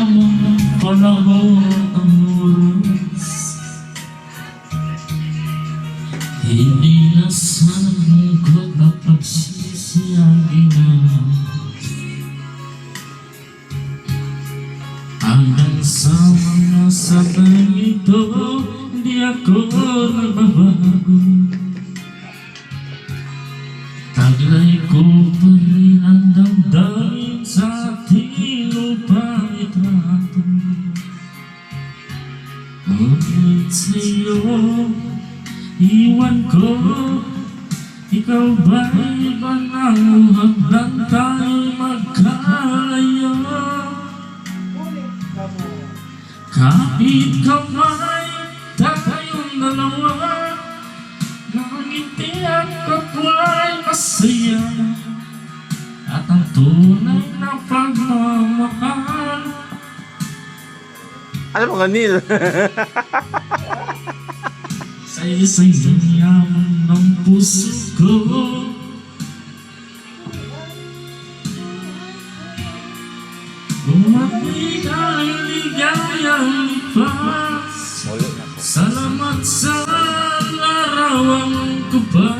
tamang panahon ang oras. Hindi na sanang ko napagsisiyagin na hanggang sa mga sabay ito, hindi ako nagbabago. Taglay ko pa rin ang damdamin sa ating lupang itrato. Ngunit sa'yo, iwan ko, ikaw ba'y iba ng hanggang tayo magkalayo? Kahit kamay tayong dalawa, nangiti at kapwa'y masaya, at ang tunay na pagmamahal. Ano mga Neil? Sa isang yaman ng puso ko, bumati kang ligayang lipas. Salamat sa larawan ko pa.